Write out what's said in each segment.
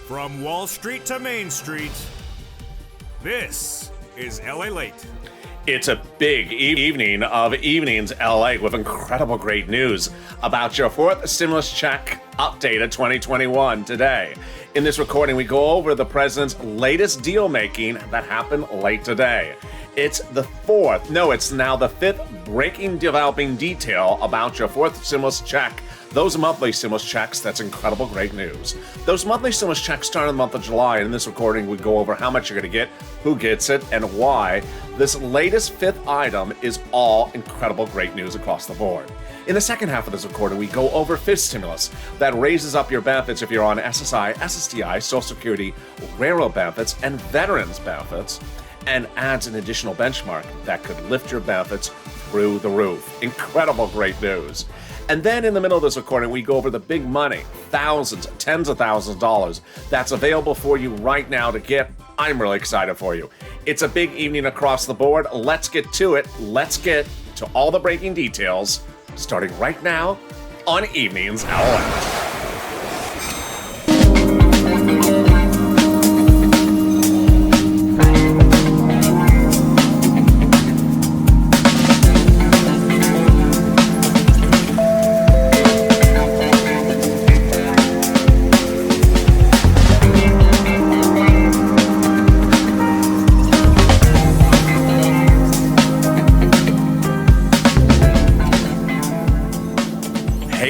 From Wall Street to Main Street, this is LALATE. It's a big evening of evenings, LA, with incredible great news about your fourth stimulus check updated 2021 today. In this recording, we go over the president's latest deal making that happened late today. It's now the fifth breaking developing detail about your fourth stimulus check. Those monthly stimulus checks, that's incredible great news. Those monthly stimulus checks start in the month of July, and in this recording we go over how much you're going to get, who gets it, and why. This latest fifth item is all incredible great news across the board. In the second half of this recording, we go over fifth stimulus that raises up your benefits if you're on SSI, SSDI, Social Security, railroad benefits, and veterans benefits, and adds an additional benchmark that could lift your benefits through the roof. Incredible great news. And then in the middle of this recording, we go over the big money, thousands, tens of thousands of dollars that's available for you right now to get. I'm really excited for you. It's a big evening across the board. Let's get to it. Let's get to all the breaking details, starting right now on Evenings LA.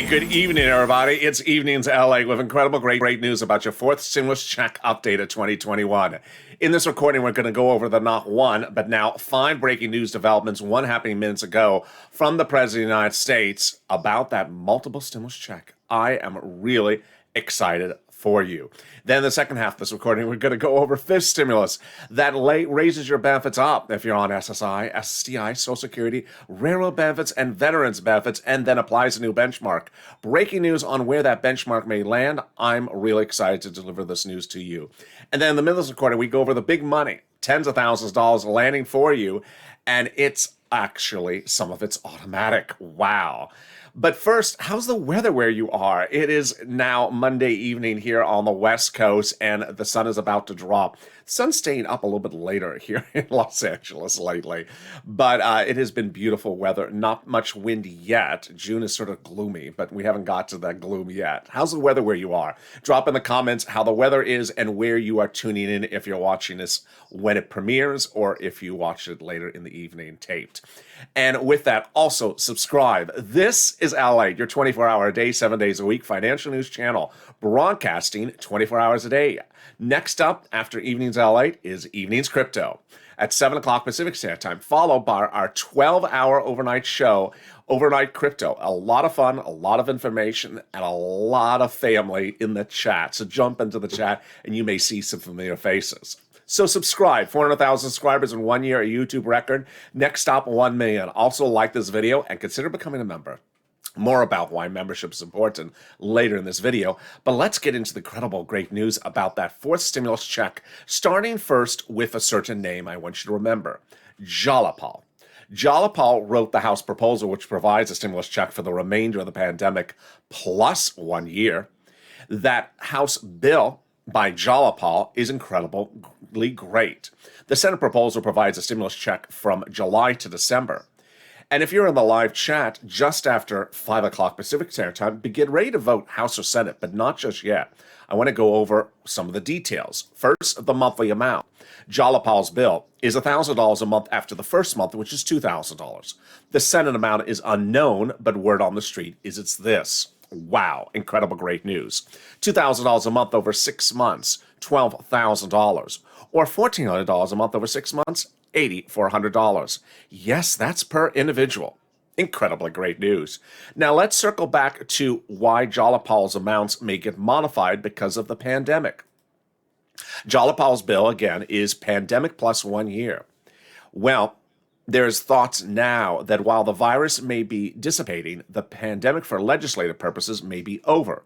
Good evening, everybody. It's Evenings LA with incredible great news about your fourth stimulus check updated 2021. In this recording, we're going to go over the not one, but now five breaking news developments, one happening minutes ago from the President of the United States about that multiple stimulus check. I am really excited for you. Then in the second half of this recording, we're going to go over fifth stimulus that raises your benefits up if you're on SSI, SSDI, Social Security, railroad benefits, and veterans benefits, and then applies a new benchmark. Breaking news on where that benchmark may land. I'm really excited to deliver this news to you. And then in the middle of this recording, we go over the big money, tens of thousands of dollars landing for you, and it's actually, some of it's automatic. Wow. But first, how's the weather where you are? It is now Monday evening here on the West Coast, and the sun is about to drop. The sun's staying up a little bit later here in Los Angeles lately, but it has been beautiful weather. Not much wind yet. June is sort of gloomy, but we haven't got to that gloom yet. How's the weather where you are? Drop in the comments how the weather is and where you are tuning in if you're watching this when it premieres or if you watch it later in the evening taped. And with that, also subscribe. This is LALATE, your 24-hour-a-day, 7 days a week financial news channel, broadcasting 24 hours a day. Next up, after Evenings LALATE, is Evenings Crypto at 7 o'clock Pacific Standard Time, followed by our 12-hour overnight show, Overnight Crypto. A lot of fun, a lot of information, and a lot of family in the chat. So jump into the chat, and you may see some familiar faces. So subscribe. 400,000 subscribers in 1 year, a YouTube record. Next stop, 1 million. Also like this video and consider becoming a member. More about why membership is important later in this video. But let's get into the incredible great news about that fourth stimulus check, starting first with a certain name I want you to remember, Jalapal. Jalapal wrote the House proposal, which provides a stimulus check for the remainder of the pandemic plus 1 year. That House bill by Jalapal is incredibly great. The Senate proposal provides a stimulus check from July to December. And if you're in the live chat just after 5 o'clock Pacific Standard Time, get ready to vote House or Senate, but not just yet. I want to go over some of the details. First, the monthly amount. Jalapal's bill is $1,000 a month after the first month, which is $2,000. The Senate amount is unknown, but word on the street is it's this. Wow, incredible great news. $2,000 a month over 6 months, $12,000. Or $1,400 a month over 6 months, $8,400. Yes, that's per individual. Incredibly great news. Now let's circle back to why Jalapal's amounts may get modified because of the pandemic. Jalapal's bill, again, is pandemic plus 1 year. Well, there's thoughts now that while the virus may be dissipating, the pandemic for legislative purposes may be over.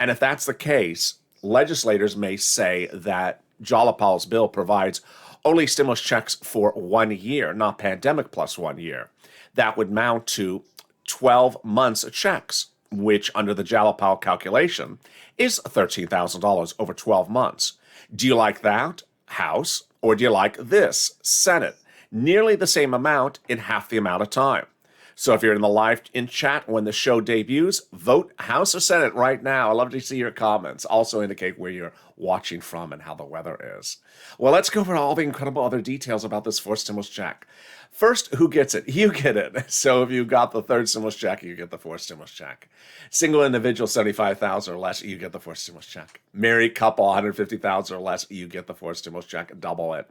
And if that's the case, legislators may say that Jalapal's bill provides only stimulus checks for 1 year, not pandemic plus 1 year. That would mount to 12 months of checks. which under the Jalapal calculation is $13,000 over 12 months. Do you like that, House, or do you like this, Senate? Nearly the same amount in half the amount of time. So if you're in the live in chat when the show debuts, vote House or Senate right now. I'd love to see your comments. Also indicate where you're watching from and how the weather is. Well, let's go over all the incredible other details about this fourth stimulus check. First, who gets it? You get it. So if you got the third stimulus check, you get the fourth stimulus check. Single individual, $75,000 or less, you get the fourth stimulus check. Married couple, $150,000 or less, you get the fourth stimulus check. Double it.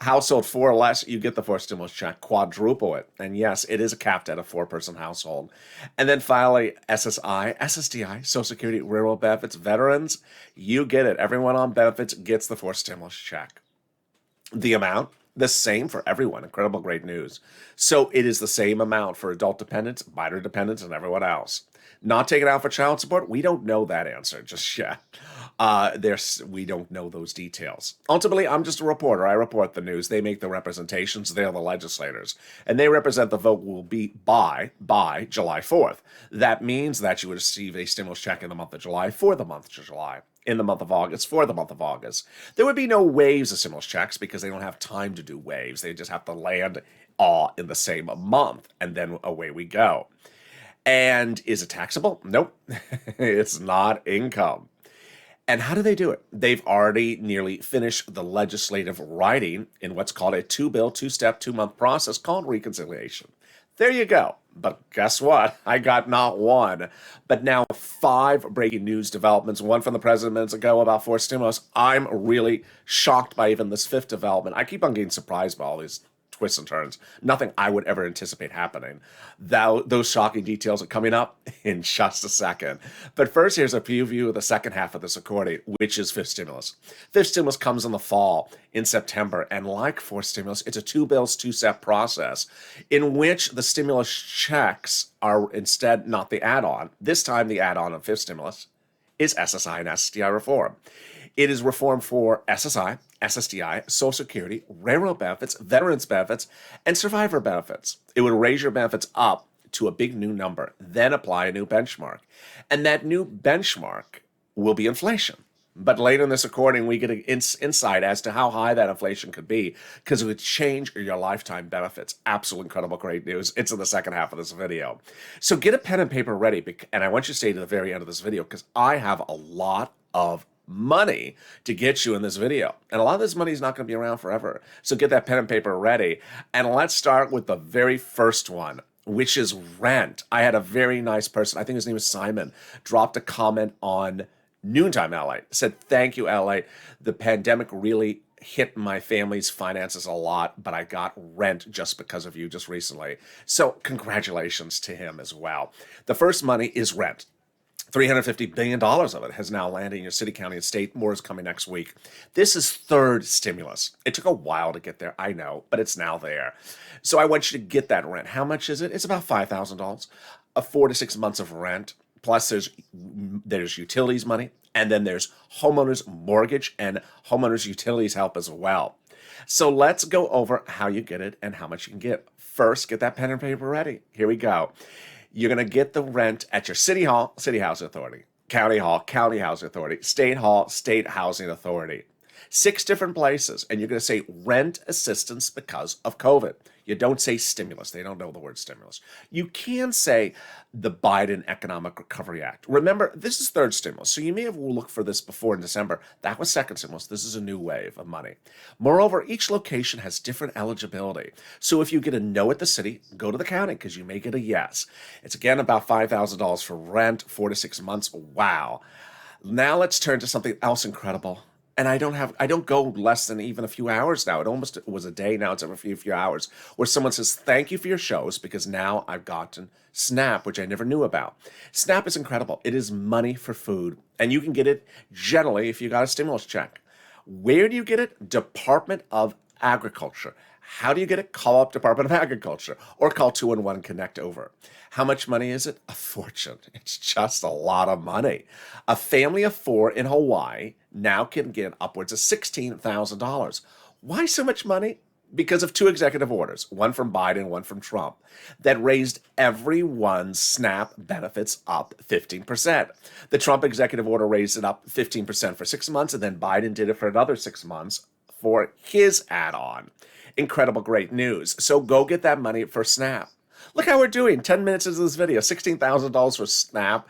Household 4 or less, you get the fourth stimulus check. Quadruple it. And yes, it is capped at a 4-person household. And then finally, SSI, SSDI, Social Security, Railroad benefits, veterans, you get it. Everyone on benefits gets the fourth stimulus check. The amount, the same for everyone. Incredible, great news. So it is the same amount for adult dependents, minor dependents, and everyone else. Not taken out for child support? We don't know that answer just yet. We don't know those details. Ultimately, I'm just a reporter. I report the news. They make the representations. They're the legislators. And they represent the vote will be by July 4th. That means that you would receive a stimulus check in the month of July for the month of July. In the month of August for the month of August. There would be no waves of stimulus checks because they don't have time to do waves. They just have to land all in the same month, and then away we go. And is it taxable? Nope. It's not income. And how do they do it? They've already nearly finished the legislative writing in what's called a 2-bill, 2-step, 2-month process called reconciliation. There you go. But guess what? I got not one, but now 5 breaking news developments. One from the president minutes ago about 4 stimulus. I'm really shocked by even this 5th development. I keep on getting surprised by all these twists and turns. Nothing I would ever anticipate happening. Those shocking details are coming up in just a second. But first, here's a preview of the second half of this recording, which is 5th stimulus. 5th stimulus comes in the fall, in September, and like 4th stimulus, it's a 2-bills, 2-step process in which the stimulus checks are instead not the add-on. This time, the add-on of 5th stimulus is SSI and SSDI reform. It is reform for SSI, SSDI, Social Security, railroad benefits, veterans benefits, and survivor benefits. It would raise your benefits up to a big new number, then apply a new benchmark. And that new benchmark will be inflation. But later in this recording, we get an insight as to how high that inflation could be because it would change your lifetime benefits. Absolute incredible, great news. It's in the second half of this video. So get a pen and paper ready, and I want you to stay to the very end of this video because I have a lot of money to get you in this video. And a lot of this money is not going to be around forever. So get that pen and paper ready. And let's start with the very first one, which is rent. I had a very nice person, I think his name is Simon, dropped a comment on Noontime LA. Said, thank you, LA. The pandemic really hit my family's finances a lot, but I got rent just because of you just recently. So congratulations to him as well. The first money is rent. $350 billion of it has now landed in your city, county, and state. More is coming next week. This is 3rd stimulus. It took a while to get there, I know, but it's now there. So I want you to get that rent. How much is it? It's about $5,000. 4 to 6 months of rent. Plus there's utilities money, and then there's homeowners mortgage and homeowners utilities help as well. So let's go over how you get it and how much you can get. First, get that pen and paper ready. Here we go. You're going to get the rent at your city hall, city housing authority, county hall, county housing authority, state hall, state housing authority. 6 different places, and you're going to say rent assistance because of COVID. You don't say stimulus. They don't know the word stimulus. You can say the Biden Economic Recovery Act. Remember, this is 3rd stimulus, so you may have looked for this before in December. That was 2nd stimulus. This is a new wave of money. Moreover, each location has different eligibility. So if you get a no at the city, go to the county because you may get a yes. It's again about $5,000 for rent, 4 to 6 months. Wow. Now let's turn to something else incredible. And I don't go less than even a few hours now. It almost was a day. Now it's every few hours where someone says, thank you for your shows because now I've gotten SNAP, which I never knew about. SNAP is incredible. It is money for food. And you can get it generally if you got a stimulus check. Where do you get it? Department of Agriculture. How do you get it? Call up Department of Agriculture or call 211 Connect over. How much money is it? A fortune. It's just a lot of money. A family of 4 in Hawaii now can get upwards of $16,000. Why so much money? because of two executive orders, one from Biden, one from Trump, that raised everyone's SNAP benefits up 15%. The Trump executive order raised it up 15% for 6 months, and then Biden did it for another 6 months for his add-on. Incredible, great news. So go get that money for SNAP. Look how we're doing. 10 minutes into this video, $16,000 for SNAP,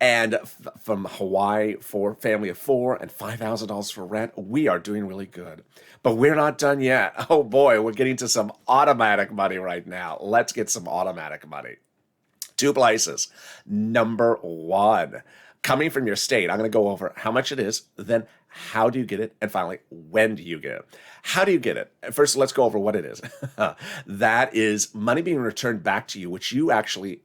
and from Hawaii for family of 4, and $5,000 for rent. We are doing really good. But we're not done yet. Oh boy, we're getting to some automatic money right now. Let's get some automatic money. 2 places. Number 1, coming from your state. I'm going to go over how much it is, then how do you get it, and finally, when do you get it? How do you get it? First, let's go over what it is. That is money being returned back to you, which you actually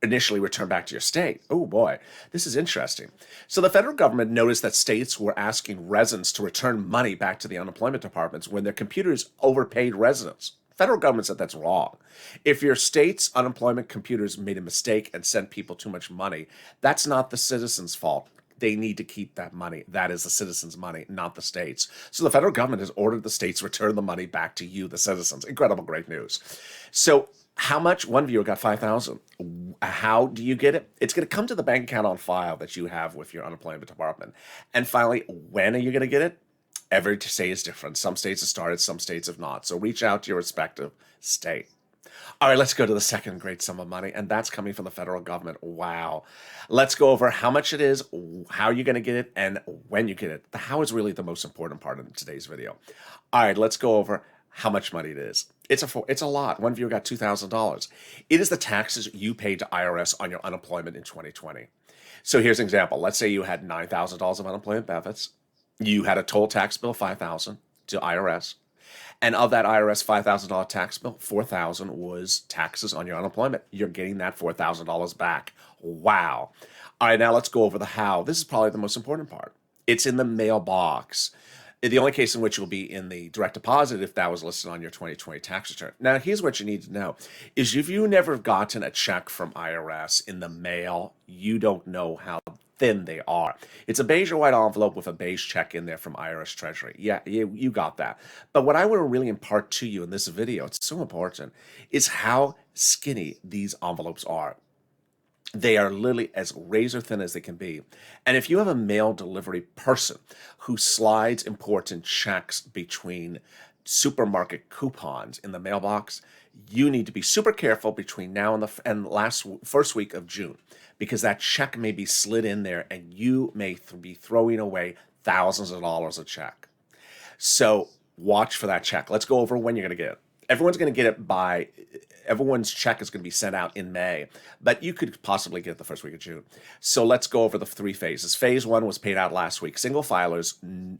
initially return back to your state. Oh boy, this is interesting. So the federal government noticed that states were asking residents to return money back to the unemployment departments when their computers overpaid residents. Federal government said that's wrong. If your state's unemployment computers made a mistake and sent people too much money, that's not the citizens' fault. They need to keep that money. That is the citizens' money, not the states. So the federal government has ordered the states to return the money back to you, the citizens. Incredible, great news. So how much? One viewer got $5,000. How do you get it? It's going to come to the bank account on file that you have with your unemployment department. And finally, when are you going to get it? Every state is different. Some states have started, some states have not. So reach out to your respective state. All right, let's go to the second great sum of money, and that's coming from the federal government. Wow. Let's go over how much it is, how you're going to get it, and when you get it. The how is really the most important part of today's video. All right, let's go over how much money it is. It's a lot. One viewer got $2,000. It is the taxes you paid to IRS on your unemployment in 2020. So here's an example. Let's say you had $9,000 of unemployment benefits. You had a total tax bill of $5,000 to IRS. And of that IRS $5,000 tax bill, $4,000 was taxes on your unemployment. You're getting that $4,000 back. Wow. All right, now let's go over the how. This is probably the most important part. It's in the mailbox. The only case in which it will be in the direct deposit if that was listed on your 2020 tax return. Now, here's what you need to know, is if you've never gotten a check from IRS in the mail, you don't know how thin they are. It's a beige or white envelope with a beige check in there from IRS Treasury. Yeah, you got that. But what I want to really impart to you in this video, it's so important, is how skinny these envelopes are. They are literally as razor thin as they can be. And if you have a mail delivery person who slides important checks between supermarket coupons in the mailbox, you need to be super careful between now and the first week of June, because that check may be slid in there and you may be throwing away thousands of dollars a check. So watch for that check. Let's go over when you're going to get it. Everyone's going to get it everyone's check is going to be sent out in May, but you could possibly get it the first week of June. So let's go over the 3 phases. Phase 1 was paid out last week. Single filers,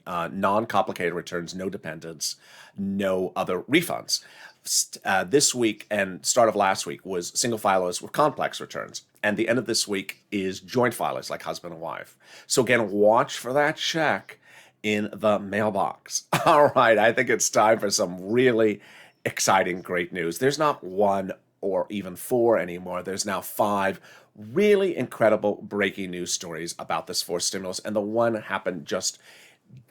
non-complicated returns, no dependents, no other refunds. This week and start of last week was single filers with complex returns. And the end of this week is joint filers like husband and wife. So again, watch for that check in the mailbox. All right, I think it's time for some really exciting, great news. There's not 1 or even 4 anymore. There's now 5 really incredible breaking news stories about this 4th stimulus. And the one happened just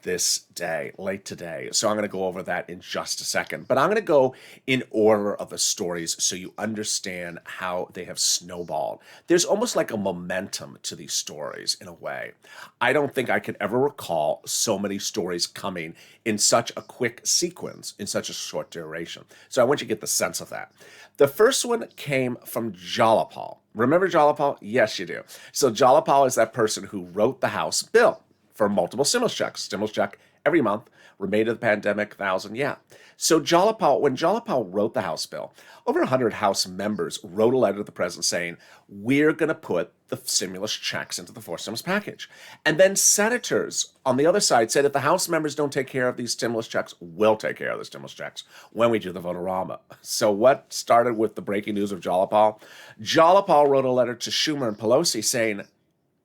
this day, late today. So I'm going to go over that in just a second. But I'm going to go in order of the stories so you understand how they have snowballed. There's almost like a momentum to these stories in a way. I don't think I could ever recall so many stories coming in such a quick sequence, in such a short duration. So I want you to get the sense of that. The first one came from Jalapal. Remember Jalapal? Yes, you do. So Jalapal is that person who wrote the House bill for multiple stimulus checks. Stimulus check every month, remained of the pandemic, 1,000, yeah. So when Jalapal wrote the House bill, over 100 House members wrote a letter to the president saying, we're going to put the stimulus checks into the 4th stimulus package. And then senators on the other side said, if the House members don't take care of these stimulus checks, we'll take care of the stimulus checks when we do the vote-a-rama. So what started with the breaking news of Jalapal? Jalapal wrote a letter to Schumer and Pelosi saying,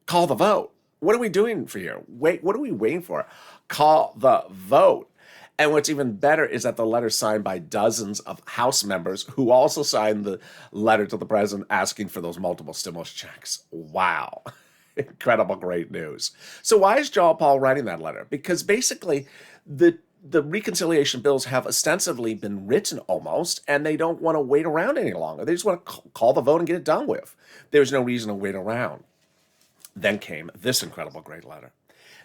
call the vote. What are we doing for you? Wait, what are we waiting for? Call the vote. And what's even better is that the letter signed by dozens of House members who also signed the letter to the president asking for those multiple stimulus checks. Wow. Incredible, great news. So why is Jalapal writing that letter? Because basically the the reconciliation bills have ostensibly been written almost, and they don't want to wait around any longer. They just want to call the vote and get it done with. There's no reason to wait around. Then came this incredible great letter.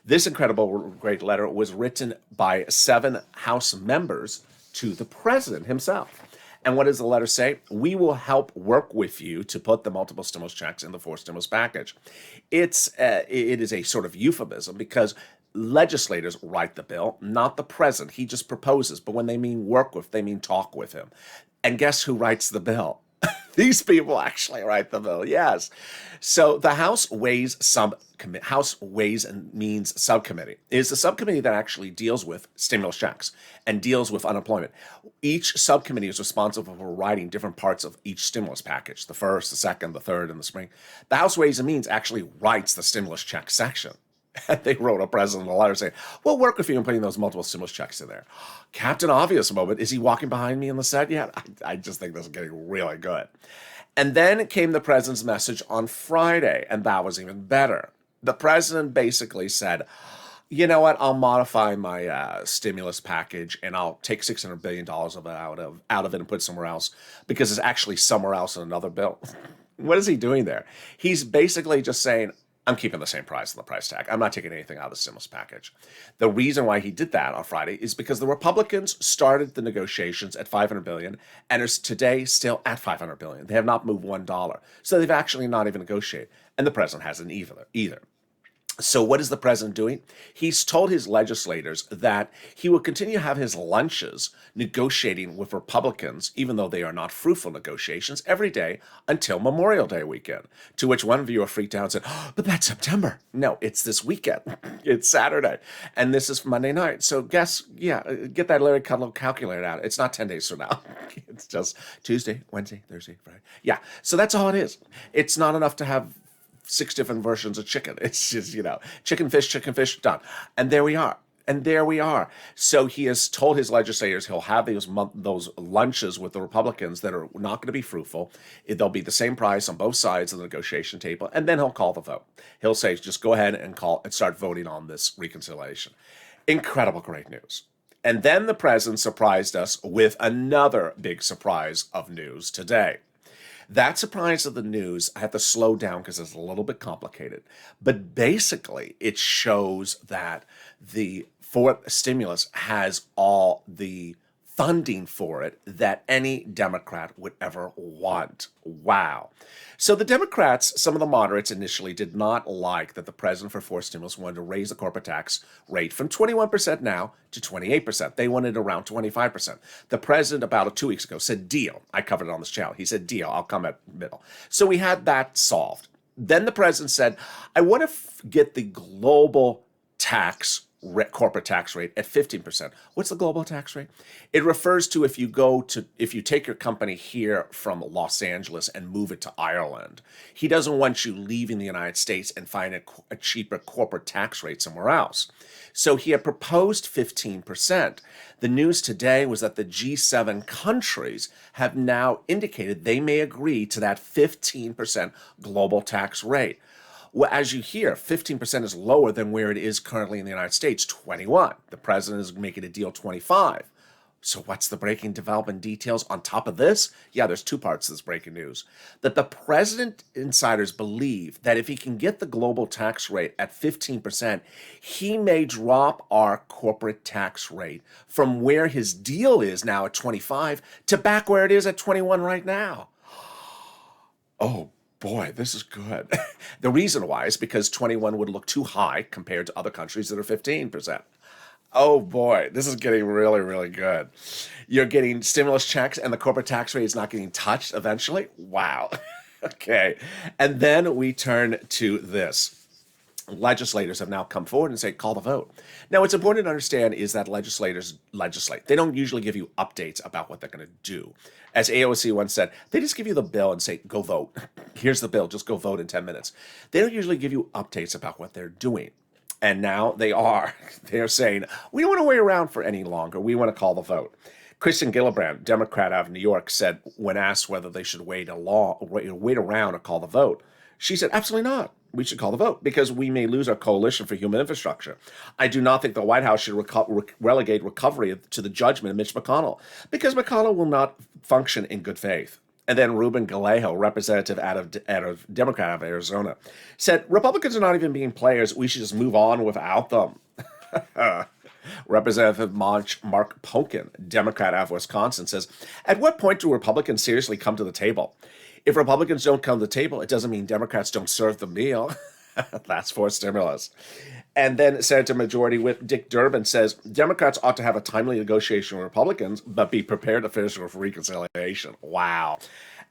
This incredible great letter was written by 7 House members to the president himself. And what does the letter say? We will help work with you to put the multiple stimulus checks in the 4th stimulus package. It is a sort of euphemism because legislators write the bill, not the president. He just proposes. But when they mean work with, they mean talk with him. And guess who writes the bill? These people actually write the bill, yes. So the House Ways and Means Subcommittee is the subcommittee that actually deals with stimulus checks and deals with unemployment. Each subcommittee is responsible for writing different parts of each stimulus package, the first, the second, the third, and the spring. The House Ways and Means actually writes the stimulus check section. And they wrote a president a letter saying, we'll work with you in putting those multiple stimulus checks in there. Captain Obvious moment. Is he walking behind me on the set yet? I just think this is getting really good. And then came the president's message on Friday, and that was even better. The president basically said, you know what, I'll modify my stimulus package and I'll take $600 billion of it out of it and put it somewhere else because it's actually somewhere else in another bill. What is he doing there? He's basically just saying, I'm keeping the same price on the price tag. I'm not taking anything out of the stimulus package. The reason why he did that on Friday is because the Republicans started the negotiations at $500 billion and is today still at $500 billion. They have not moved $1. So they've actually not even negotiated. And the president hasn't either. So what is the president doing? He's told his legislators that he will continue to have his lunches negotiating with Republicans, even though they are not fruitful negotiations, every day until Memorial Day weekend. To which one viewer freaked out and said, oh, but that's September. No, it's this weekend. It's Saturday. And this is Monday night. So get that Larry Kudlow calculator out. It's not 10 days from now. It's just Tuesday, Wednesday, Thursday, Friday. Yeah, so that's all it is. It's not enough to have 6 different versions of chicken. It's just, chicken, fish, done. And there we are. So he has told his legislators he'll have those lunches with the Republicans that are not going to be fruitful. They'll be the same price on both sides of the negotiation table, and then he'll call the vote. He'll say, just go ahead and start voting on this reconciliation. Incredible, great news. And then the president surprised us with another big surprise of news today. That surprise of the news, I have to slow down because it's a little bit complicated. But basically, it shows that the 4th stimulus has all the funding for it that any Democrat would ever want. Wow. So the Democrats, some of the moderates initially did not like that the president for 4th stimulus wanted to raise the corporate tax rate from 21% now to 28%. They wanted around 25%. The president about 2 weeks ago said, deal. I covered it on this channel. He said, deal. I'll come at middle. So we had that solved. Then the president said, I want to get the global corporate tax rate at 15%. What's the global tax rate? It refers to if you take your company here from Los Angeles and move it to Ireland. He doesn't want you leaving the United States and finding a cheaper corporate tax rate somewhere else. So he had proposed 15%. The news today was that the G7 countries have now indicated they may agree to that 15% global tax rate. Well, as you hear, 15% is lower than where it is currently in the United States, 21. The president is making a deal 25. So what's the breaking development details on top of this? Yeah, there's 2 parts to this breaking news. That the president insiders believe that if he can get the global tax rate at 15%, he may drop our corporate tax rate from where his deal is now at 25 to back where it is at 21 right now. Oh, boy, this is good. The reason why is because 21 would look too high compared to other countries that are 15%. Oh boy, this is getting really, really good. You're getting stimulus checks and the corporate tax rate is not getting touched eventually? Wow. Okay. And then we turn to this. Legislators have now come forward and say, call the vote. Now, what's important to understand is that legislators legislate. They don't usually give you updates about what they're going to do. As AOC once said, they just give you the bill and say, go vote. Here's the bill. Just go vote in 10 minutes. They don't usually give you updates about what they're doing. And now they are. They're saying, we don't want to wait around for any longer. We want to call the vote. Kristen Gillibrand, Democrat out of New York, said when asked whether they should wait around to call the vote, she said, absolutely not. we should call the vote because we may lose our coalition for human infrastructure. I do not think the White House should relegate recovery to the judgment of Mitch McConnell because McConnell will not function in good faith. And then Ruben Gallego, representative out of Democrat out of Arizona, said, Republicans are not even being players. We should just move on without them. Representative Mark Pokin, Democrat out of Wisconsin, says, at what point do Republicans seriously come to the table? If Republicans don't come to the table, it doesn't mean Democrats don't serve the meal. That's for stimulus. And then Senator Majority Whip Dick Durbin says, Democrats ought to have a timely negotiation with Republicans, but be prepared to finish with reconciliation. Wow.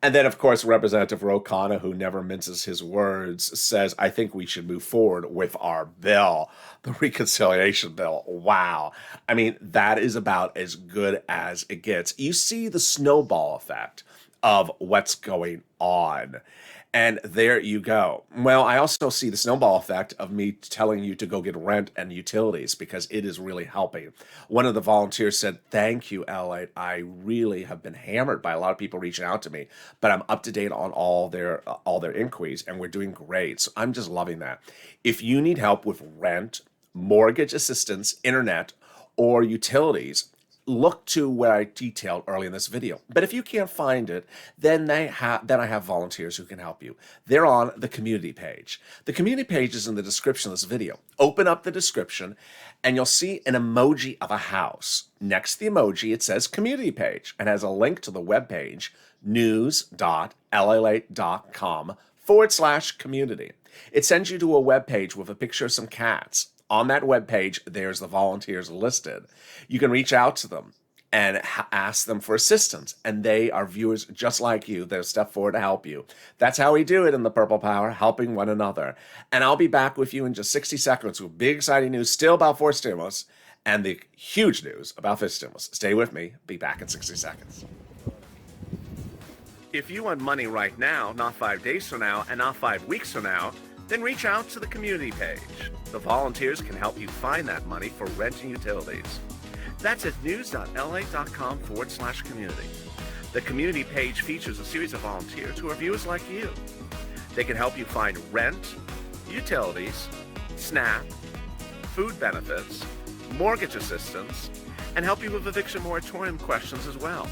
And then, of course, Representative Ro Khanna, who never minces his words, says, I think we should move forward with our bill, the reconciliation bill. Wow. I mean, that is about as good as it gets. You see the snowball effect of what's going on. And there you go. Well, I also see the snowball effect of me telling you to go get rent and utilities because it is really helping. One of the volunteers said, thank you, LALATE. I really have been hammered by a lot of people reaching out to me, but I'm up to date on all their inquiries and we're doing great. So I'm just loving that. If you need help with rent, mortgage assistance, internet, or utilities, look to what I detailed early in this video. But if you can't find it, then I have volunteers who can help you. They're on the community page. The community page is in the description of this video. Open up the description and you'll see an emoji of a house. Next to the emoji, it says community page and has a link to the webpage news.lalate.com/community. It sends you to a webpage with a picture of some cats. On that webpage, there's the volunteers listed. You can reach out to them and ask them for assistance. And they are viewers just like you. They'll step forward to help you. That's how we do it in the Purple Power, helping one another. And I'll be back with you in just 60 seconds with big, exciting news still about fourth stimulus and the huge news about fifth stimulus. Stay with me. Be back in 60 seconds. If you want money right now, not 5 days from now, and not 5 weeks from now, then reach out to the community page. The volunteers can help you find that money for rent and utilities. That's at news.lalate.com/community. The community page features a series of volunteers who are viewers like you. They can help you find rent, utilities, SNAP, food benefits, mortgage assistance, and help you with eviction moratorium questions as well.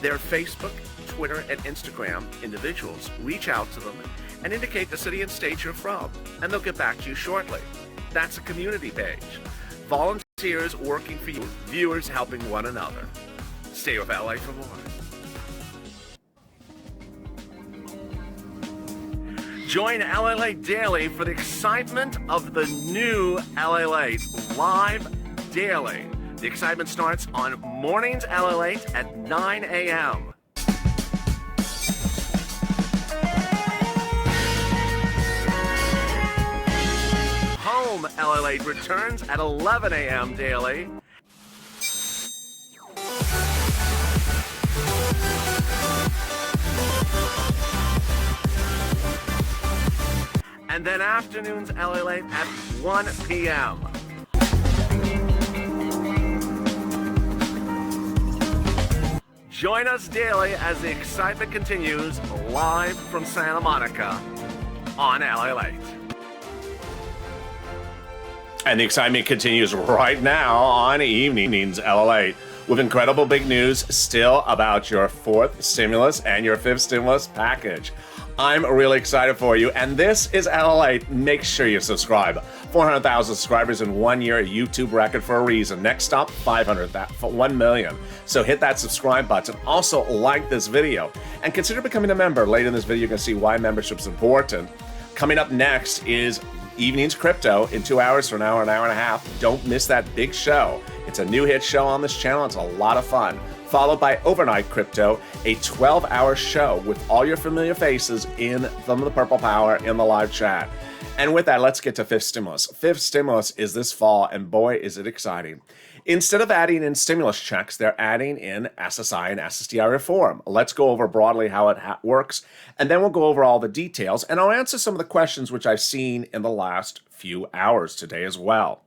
Their Facebook, Twitter, and Instagram individuals reach out to them and indicate the city and state you're from, and they'll get back to you shortly. That's a community page. Volunteers working for you, viewers helping one another. Stay with LA for more. Join LALATE Daily for the excitement of the new LALATE live daily. The excitement starts on mornings LALATE at 9 a.m. Home LALATE returns at 11 a.m. daily. And then afternoons LALATE at 1 p.m. Join us daily as the excitement continues live from Santa Monica on LALATE. And the excitement continues right now on Evenings LALATE with incredible big news still about your fourth stimulus and your fifth stimulus package. I'm really excited for you, and this is LALATE. Make sure you subscribe. 400,000 subscribers in 1 year, a YouTube record for a reason. Next stop, 1 million. So hit that subscribe button. Also, like this video, and consider becoming a member. Later in this video, you're going to see why membership's important. Coming up next is Evenings Crypto in 2 hours from now, an hour and a half. Don't miss that big show. It's a new hit show on this channel. It's a lot of fun. Followed by Overnight Crypto, a 12-hour show with all your familiar faces in some of the Purple Power in the live chat. And with that, let's get to fifth stimulus. Fifth stimulus is this fall, and boy, is it exciting. Instead of adding in stimulus checks, they're adding in SSI and SSDI reform. Let's go over broadly how it works, and then we'll go over all the details, and I'll answer some of the questions which I've seen in the last few hours today as well.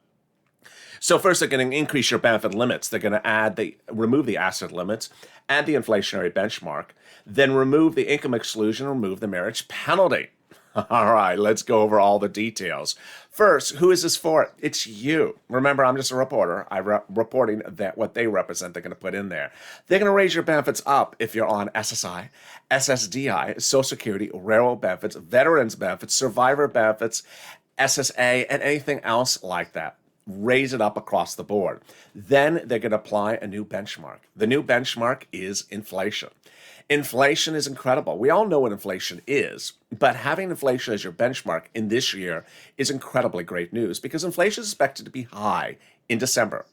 So first, they're going to increase your benefit limits. They're going to remove the asset limits, add the inflationary benchmark, then remove the income exclusion, remove the marriage penalty. All right, let's go over all the details. First, who is this for? It's you. Remember, I'm just a reporter. I'm reporting that what they represent, they're going to put in there. They're going to raise your benefits up if you're on SSI, SSDI, Social Security, railroad benefits, veterans benefits, survivor benefits, SSA, and anything else like that. Raise it up across the board. Then they're going to apply a new benchmark. The new benchmark is inflation. Inflation is incredible. We all know what inflation is, but having inflation as your benchmark in this year is incredibly great news because inflation is expected to be high in December.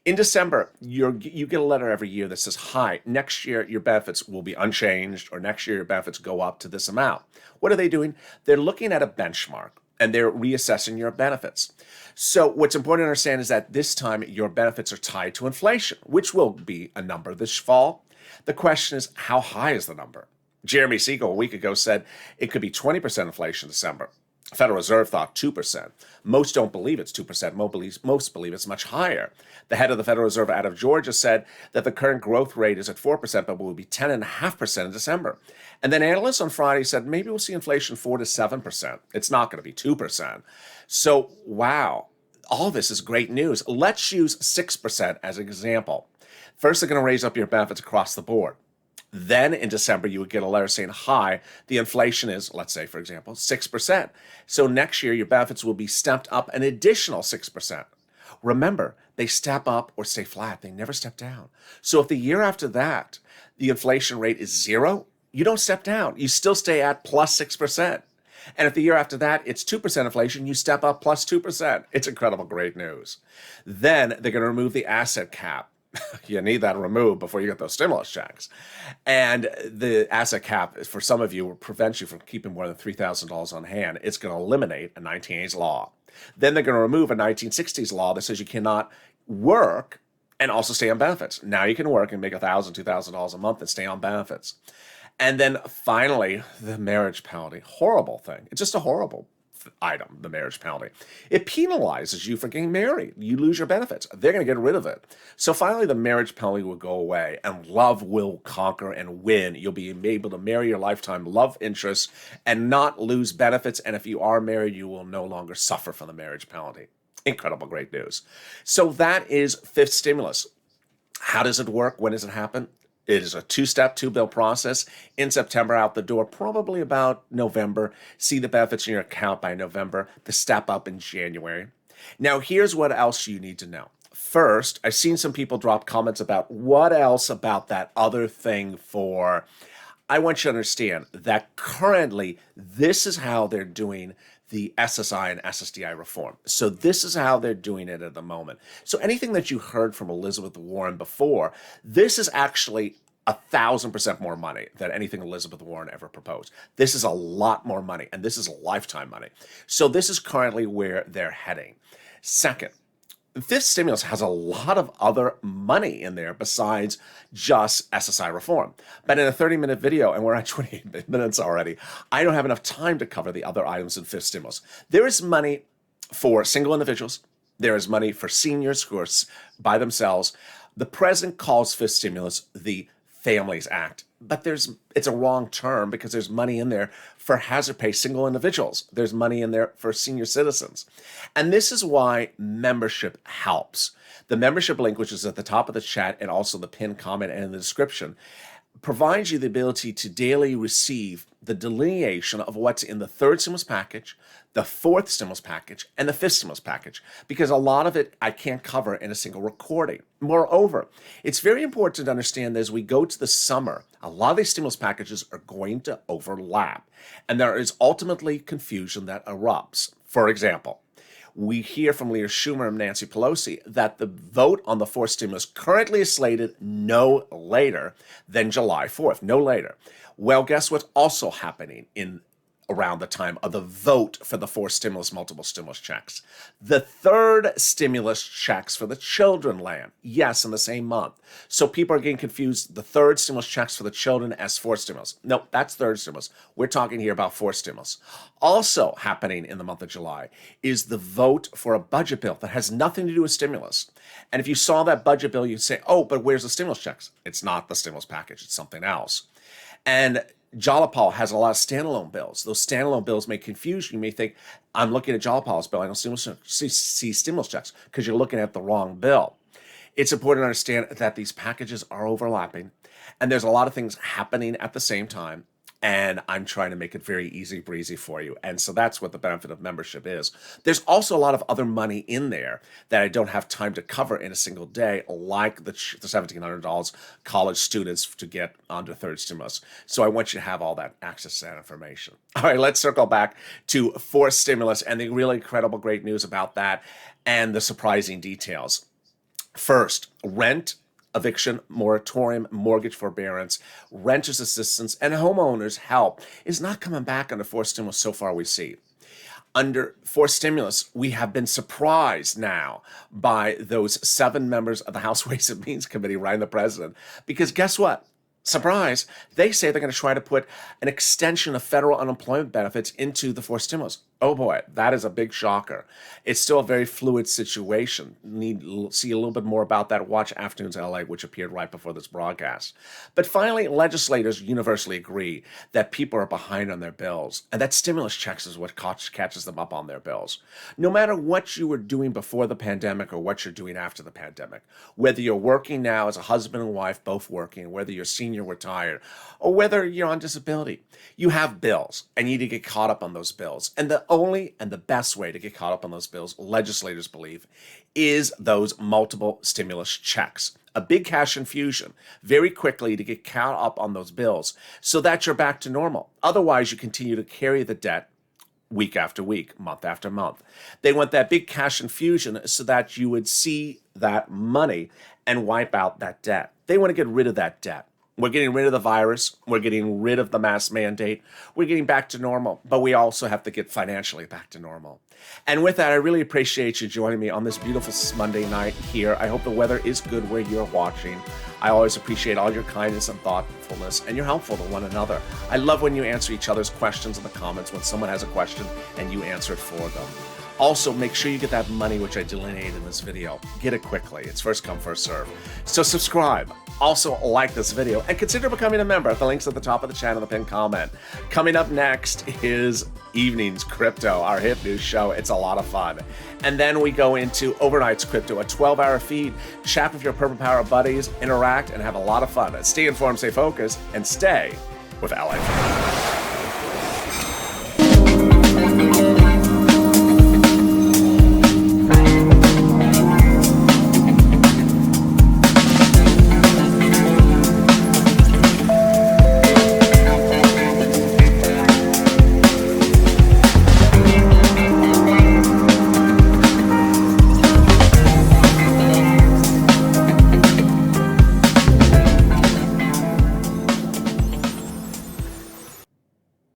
In December, you get a letter every year that says, hi, next year your benefits will be unchanged, or next year your benefits go up to this amount. What are they doing? They're looking at a benchmark and they're reassessing your benefits. So what's important to understand is that this time your benefits are tied to inflation, which will be a number this fall. The question is, how high is the number? Jeremy Siegel a week ago said it could be 20% inflation in December. Federal Reserve thought 2%. Most don't believe it's 2%. Most believe it's much higher. The head of the Federal Reserve out of Georgia said that the current growth rate is at 4%, but will be 10.5% in December. And then analysts on Friday said maybe we'll see inflation 4 to 7%. It's not going to be 2%. So, wow, all this is great news. Let's use 6% as an example. First, they're going to raise up your benefits across the board. Then in December, you would get a letter saying, hi, the inflation is, let's say, for example, 6%. So next year, your benefits will be stepped up an additional 6%. Remember, they step up or stay flat. They never step down. So if the year after that, the inflation rate is 0, you don't step down. You still stay at plus 6%. And if the year after that, it's 2% inflation, you step up plus 2%. It's incredible, great news. Then they're going to remove the asset cap. You need that removed before you get those stimulus checks. And the asset cap, for some of you, will prevent you from keeping more than $3,000 on hand. It's going to eliminate a 1980s law. Then they're going to remove a 1960s law that says you cannot work and also stay on benefits. Now you can work and make $1,000, $2,000 a month and stay on benefits. And then finally, the marriage penalty. Horrible thing. It's just a horrible item, the marriage penalty. It penalizes you for getting married. You lose your benefits. They're going to get rid of it. So finally, the marriage penalty will go away and love will conquer and win. You'll be able to marry your lifetime love interest and not lose benefits. And if you are married, you will no longer suffer from the marriage penalty. Incredible, great news. So that is fifth stimulus. How does it work? When does it happen? It is a two-step, two-bill process. In September, out the door, probably about November. See the benefits in your account by November. The step up in January. Now, here's what else you need to know. First, I've seen some people drop comments about what else about that other thing for. I want you to understand that currently, this is how they're doing the SSI and SSDI reform. So this is how they're doing it at the moment. So anything that you heard from Elizabeth Warren before, this is actually 1,000% more money than anything Elizabeth Warren ever proposed. This is a lot more money, and this is lifetime money. So this is currently where they're heading. Second, fifth stimulus has a lot of other money in there besides just SSI reform. But in a 30-minute video, and we're at 28 minutes already, I don't have enough time to cover the other items in fifth stimulus. There is money for single individuals. There is money for seniors who are by themselves. The president calls fifth stimulus the Families Act, but it's a wrong term because there's money in there for hazard pay single individuals. There's money in there for senior citizens. And this is why membership helps. The membership link, which is at the top of the chat and also the pinned comment and in the description, provides you the ability to daily receive the delineation of what's in the third stimulus package, the fourth stimulus package, and the fifth stimulus package, because a lot of it I can't cover in a single recording. Moreover, it's very important to understand that as we go to the summer, a lot of these stimulus packages are going to overlap, and there is ultimately confusion that erupts. For example, we hear from Leader Schumer and Nancy Pelosi that the vote on the fourth stimulus currently is slated no later than July 4th, no later. Well, guess what's also happening around the time of the vote for the fourth stimulus, multiple stimulus checks? The third stimulus checks for the children land. Yes, in the same month. So people are getting confused. The third stimulus checks for the children as fourth stimulus. No, that's third stimulus. We're talking here about fourth stimulus. Also happening in the month of July is the vote for a budget bill that has nothing to do with stimulus. And if you saw that budget bill, you'd say, oh, but where's the stimulus checks? It's not the stimulus package. It's something else. And Jalapal has a lot of standalone bills. Those standalone bills may confuse you. You may think, I'm looking at Jalapal's bill. I don't see stimulus checks because you're looking at the wrong bill. It's important to understand that these packages are overlapping and there's a lot of things happening at the same time. And I'm trying to make it very easy breezy for you. And so that's what the benefit of membership is. There's also a lot of other money in there that I don't have time to cover in a single day, like the $1,700 college students to get under third stimulus. So I want you to have all that access to that information. All right, let's circle back to fourth stimulus and the really incredible great news about that and the surprising details. First, rent, eviction, moratorium, mortgage forbearance, renters assistance, and homeowners help is not coming back under fourth stimulus so far we see. Under fourth stimulus, we have been surprised now by those 7 members of the House Ways and Means Committee writing the president, because guess what? Surprise, they say they're going to try to put an extension of federal unemployment benefits into the fourth stimulus. Oh boy, that is a big shocker. It's still a very fluid situation. Need to see a little bit more about that. Watch Afternoons LA, which appeared right before this broadcast. But finally, legislators universally agree that people are behind on their bills, and that stimulus checks is what catches them up on their bills. No matter what you were doing before the pandemic or what you're doing after the pandemic, whether you're working now as a husband and wife, both working, whether you're senior retired, or whether you're on disability, you have bills, and you need to get caught up on those bills. And the only and the best way to get caught up on those bills, legislators believe, is those multiple stimulus checks. A big cash infusion very quickly to get caught up on those bills so that you're back to normal. Otherwise, you continue to carry the debt week after week, month after month. They want that big cash infusion so that you would see that money and wipe out that debt. They want to get rid of that debt. We're getting rid of the virus. We're getting rid of the mask mandate. We're getting back to normal, but we also have to get financially back to normal. And with that, I really appreciate you joining me on this beautiful Monday night here. I hope the weather is good where you're watching. I always appreciate all your kindness and thoughtfulness, and you're helpful to one another. I love when you answer each other's questions in the comments when someone has a question and you answer it for them. Also, make sure you get that money, which I delineated in this video. Get it quickly. It's first come, first serve. So subscribe. Also, like this video and consider becoming a member. The link's at the top of the channel, the pinned comment. Coming up next is Evenings Crypto, our hip news show. It's a lot of fun. And then we go into Overnight's Crypto, a 12-hour feed. Chat with your Purple Power buddies, interact, and have a lot of fun. Stay informed, stay focused, and stay with LA.